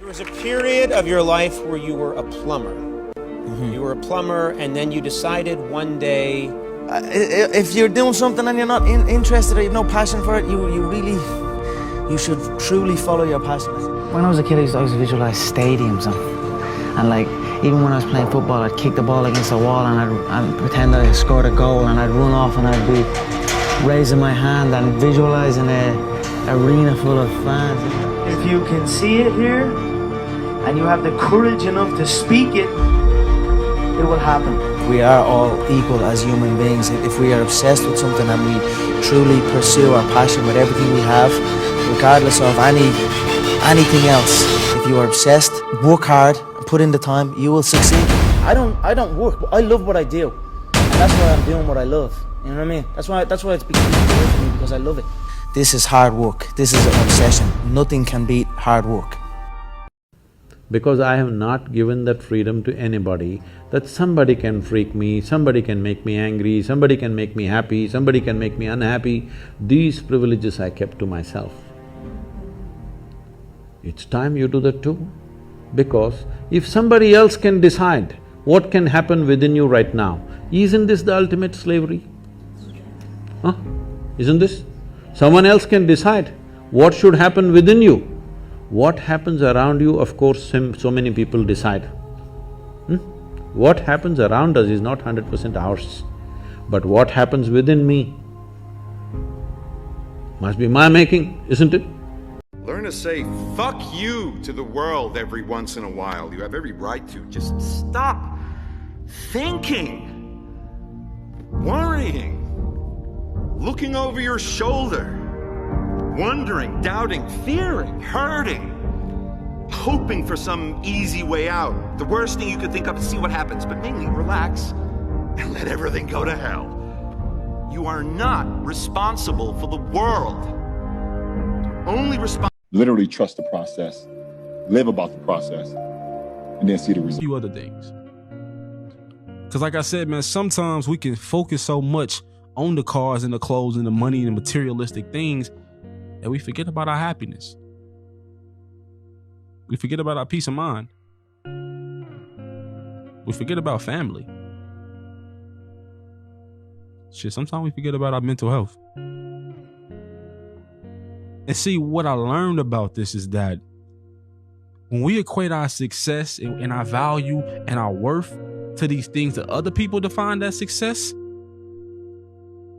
was a period of your life where you were a plumber. You were a plumber, and then you decided one day... if you're doing something and you're not interested or you have no passion for it, you should truly follow your passion. When I was a kid, I used to always visualize stadiums and like, even when I was playing football, I'd kick the ball against the wall and I'd pretend that I scored a goal and I'd run off and I'd be raising my hand and visualizing a arena full of fans. If you can see it here and you have the courage enough to speak it, it will happen. We are all equal as human beings. If we are obsessed with something and we truly pursue our passion with everything we have, regardless of anything else, if you are obsessed, work hard, and put in the time, you will succeed. I don't work. I love what I do. And that's why I'm doing what I love. You know what I mean? That's why it's become easy for me, because I love it. This is hard work. This is an obsession. Nothing can beat hard work. Because I have not given that freedom to anybody, that somebody can freak me, somebody can make me angry, somebody can make me happy, somebody can make me unhappy. These privileges I kept to myself. It's time you do that too. Because if somebody else can decide what can happen within you right now, isn't this the ultimate slavery? Huh? Isn't this? Someone else can decide what should happen within you. What happens around you, of course, so many people decide. What happens around us is not 100% ours. But what happens within me must be my making, isn't it? Learn to say fuck you to the world every once in a while. You have every right to. Just stop thinking, worrying, looking over your shoulder, wondering, doubting, fearing, hurting, hoping for some easy way out. The worst thing you could think of is see what happens, but mainly relax and let everything go to hell. You are not responsible for the world. Only responsible. Literally trust the process, live about the process, and then see the results. A few other things. Because like I said, man, sometimes we can focus so much on the cars and the clothes and the money and the materialistic things that we forget about our happiness. We forget about our peace of mind. We forget about family. Shit, sometimes we forget about our mental health. And see, what I learned about this is that when we equate our success and our value and our worth to these things that other people define as success,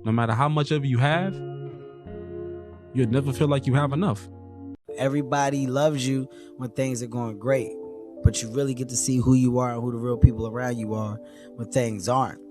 no matter how much of you have, you'll never feel like you have enough. Everybody loves you when things are going great, but you really get to see who you are and who the real people around you are when things aren't.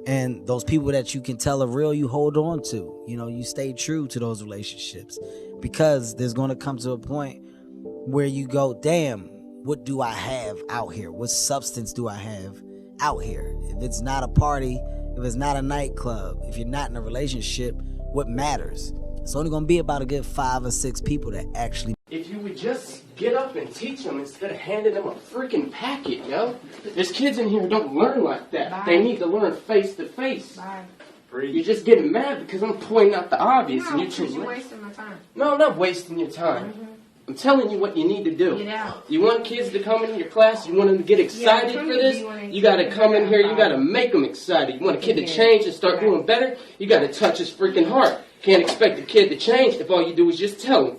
And those people that you can tell are real, you hold on to. You know, you stay true to those relationships, because there's going to come to a point where you go, damn, what do I have out here? What substance do I have out here? If it's not a party, if it's not a nightclub, if you're not in a relationship, what matters? It's only going to be about a good 5 or 6 people that actually... If you would just get up and teach them instead of handing them a freaking packet, yo. There's kids in here who don't learn like that. Bye. They need to learn face to face. Bye. You're just getting mad because I'm pointing out the obvious. No, and you're wasting my time. No, I'm not wasting your time. Mm-hmm. I'm telling you what you need to do. Get out. You want kids to come into your class, you want them to get excited for this, you got to come in here, you got to make them excited. You want a kid to change and start doing better, you got to touch his freaking heart. Can't expect a kid to change if all you do is just tell him.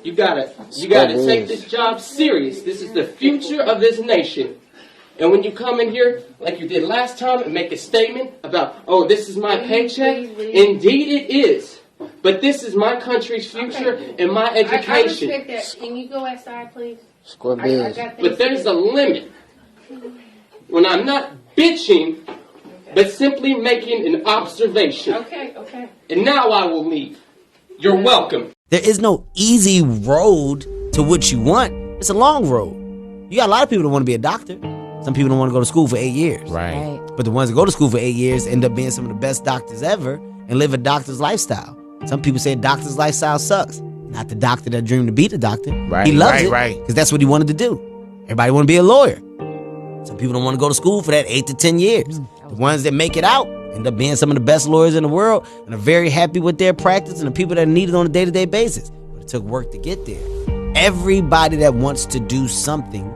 You gotta take this job serious. This is the future of this nation. And when you come in here, like you did last time, and make a statement about, oh, this is my paycheck, indeed it is. But this is my country's future and my education. I respect that. Can you go outside, please? But there's a limit. When I'm not bitching, but simply making an observation. Okay. And now I will leave. You're welcome. There is no easy road to what you want. It's a long road. You got a lot of people that want to be a doctor. Some people don't want to go to school for 8 years. Right. But the ones that go to school for 8 years end up being some of the best doctors ever and live a doctor's lifestyle. Some people say a doctor's lifestyle sucks. Not the doctor that dreamed to be the doctor. Right, he loves it right. because that's what he wanted to do. Everybody want to be a lawyer. Some people don't want to go to school for that 8 to 10 years. The ones that make it out end up being some of the best lawyers in the world and are very happy with their practice and the people that need it on a day-to-day basis. But it took work to get there. Everybody that wants to do something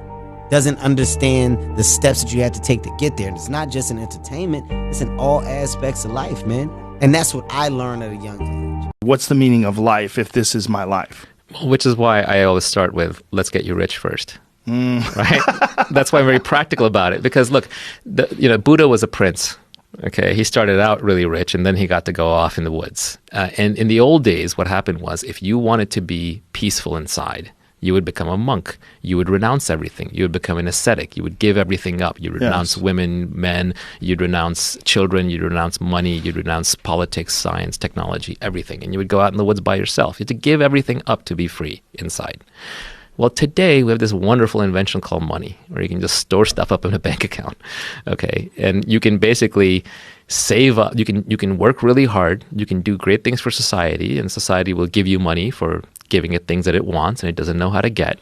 doesn't understand the steps that you have to take to get there. And it's not just in entertainment, it's in all aspects of life, man. And that's what I learned at a young age. What's the meaning of life if this is my life? Which is why I always start with, let's get you rich first. Right? That's why I'm very practical about it. Because look, Buddha was a prince. Okay, he started out really rich, and then he got to go off in the woods. And in the old days, what happened was, if you wanted to be peaceful inside, you would become a monk. You would renounce everything. You would become an ascetic. You would give everything up. You'd renounce women, men. You'd renounce children. You'd renounce money. You'd renounce politics, science, technology, everything. And you would go out in the woods by yourself. You had to give everything up to be free inside. Well, today we have this wonderful invention called money, where you can just store stuff up in a bank account, okay? And you can basically save up. You can work really hard. You can do great things for society, and society will give you money for giving it things that it wants and it doesn't know how to get.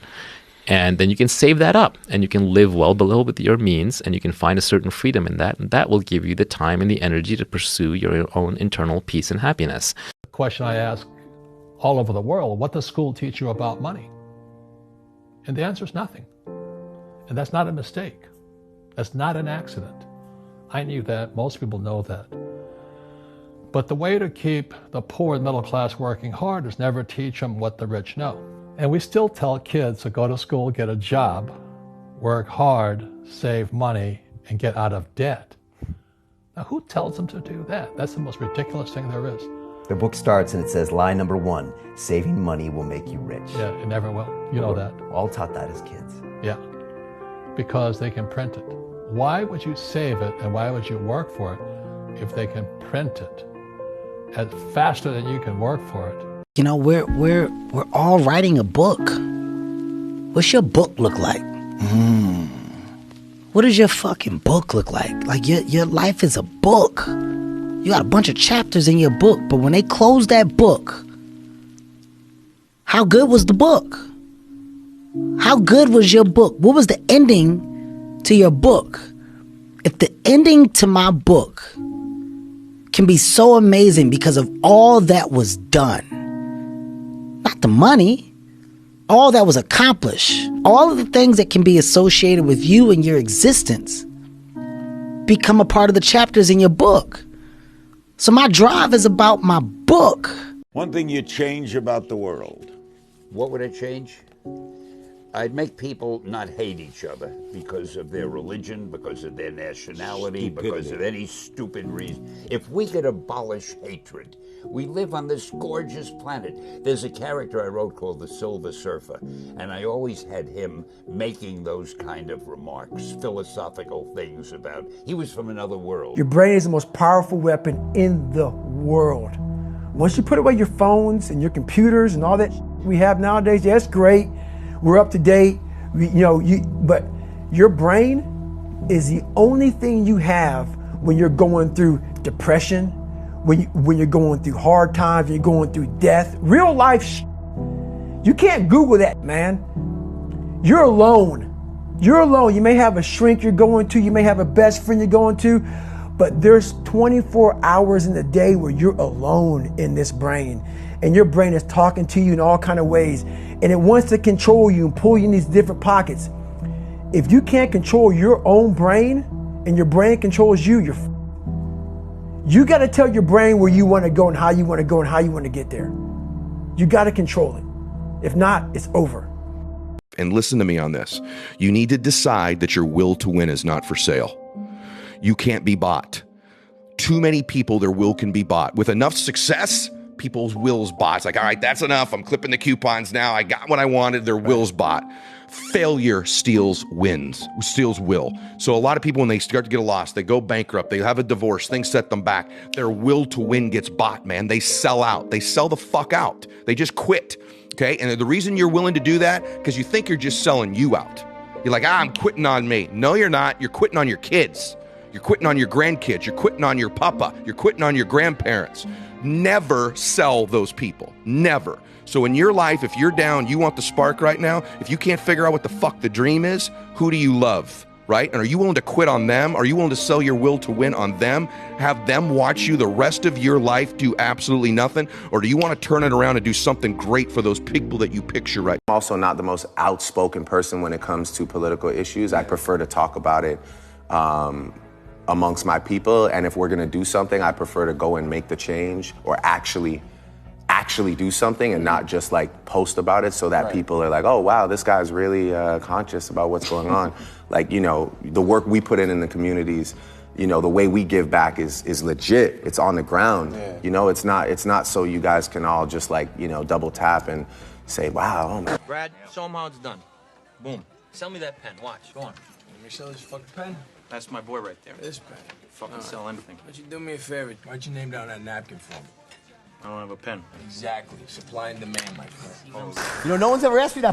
And then you can save that up, and you can live well below with your means, and you can find a certain freedom in that, and that will give you the time and the energy to pursue your own internal peace and happiness. The question I ask all over the world, what does school teach you about money? And the answer is nothing. And that's not a mistake. That's not an accident. I knew that. Most people know that. But the way to keep the poor and middle class working hard is never teach them what the rich know. And we still tell kids to go to school, get a job, work hard, save money, and get out of debt. Now, who tells them to do that? That's the most ridiculous thing there is. The book starts and it says, lie number 1, saving money will make you rich. Yeah, it never will. You know that. All taught that as kids. Yeah, because they can print it. Why would you save it and why would you work for it if they can print it faster than you can work for it? You know, we're all writing a book. What's your book look like? What does your fucking book look like? Like your life is a book. You got a bunch of chapters in your book, but when they close that book, how good was the book? How good was your book? What was the ending to your book? If the ending to my book can be so amazing because of all that was done, not the money, all that was accomplished, all of the things that can be associated with you and your existence become a part of the chapters in your book. So my drive is about my book. One thing you'd change about the world. What would it change? I'd make people not hate each other because of their religion, because of their nationality, because of any stupid reason. If we could abolish hatred, we live on this gorgeous planet. There's a character I wrote called the Silver Surfer, and I always had him making those kind of remarks, philosophical things about, he was from another world. Your brain is the most powerful weapon in the world. Once you put away your phones and your computers and all that we have nowadays, yeah, it's great. We're up to date, but your brain is the only thing you have when you're going through depression, when you're going through hard times, when you're going through death. Real life, you can't Google that, man. You're alone. You're alone. You may have a shrink you're going to, you may have a best friend you're going to, but there's 24 hours in the day where you're alone in this brain. And your brain is talking to you in all kind of ways. And it wants to control you and pull you in these different pockets. If you can't control your own brain and your brain controls you, you got to tell your brain where you want to go and how you want to go and how you want to get there. You got to control it. If not, it's over. And listen to me on this. You need to decide that your will to win is not for sale. You can't be bought. Too many people, their will can be bought. With enough success, people's will's bought. It's like, all right, that's enough. I'm clipping the coupons now. I got what I wanted. Their will's bought. Failure steals will. So a lot of people, when they start to get lost, they go bankrupt, they have a divorce, things set them back. Their will to win gets bought, man. They sell out. They sell the fuck out. They just quit, okay? And the reason you're willing to do that, because you think you're just selling you out. You're like, I'm quitting on me. No, you're not. You're quitting on your kids. You're quitting on your grandkids. You're quitting on your papa. You're quitting on your grandparents. Never sell those people. Never. So in your life, if you're down, you want the spark right now, if you can't figure out what the fuck the dream is, who do you love? right? And are you willing to quit on them? Are you willing to sell your will to win on them? Have them watch you the rest of your life do absolutely nothing? Or do you want to turn it around and do something great for those people that you picture right I'm also not the most outspoken person when it comes to political issues. I prefer to talk about it amongst my people. And if we're going to do something, I prefer to go and make the change or actually do something and not just like post about it so that people are like, oh, wow, this guy's really conscious about what's going on. Like, you know, the work we put in the communities, you know, the way we give back is legit. It's on the ground. Yeah. You know, it's not so you guys can all just like, you know, double tap and say, wow. Oh my. Brad, show him how it's done. Boom. Sell me that pen. Watch. Go on. Let me sell this fucking pen. That's my boy right there. This pen. Fucking sell anything. Why don't you do me a favor? Write your name down on that napkin for me? I don't have a pen. Exactly. Supply and demand, my friend. You know, no one's ever asked me that.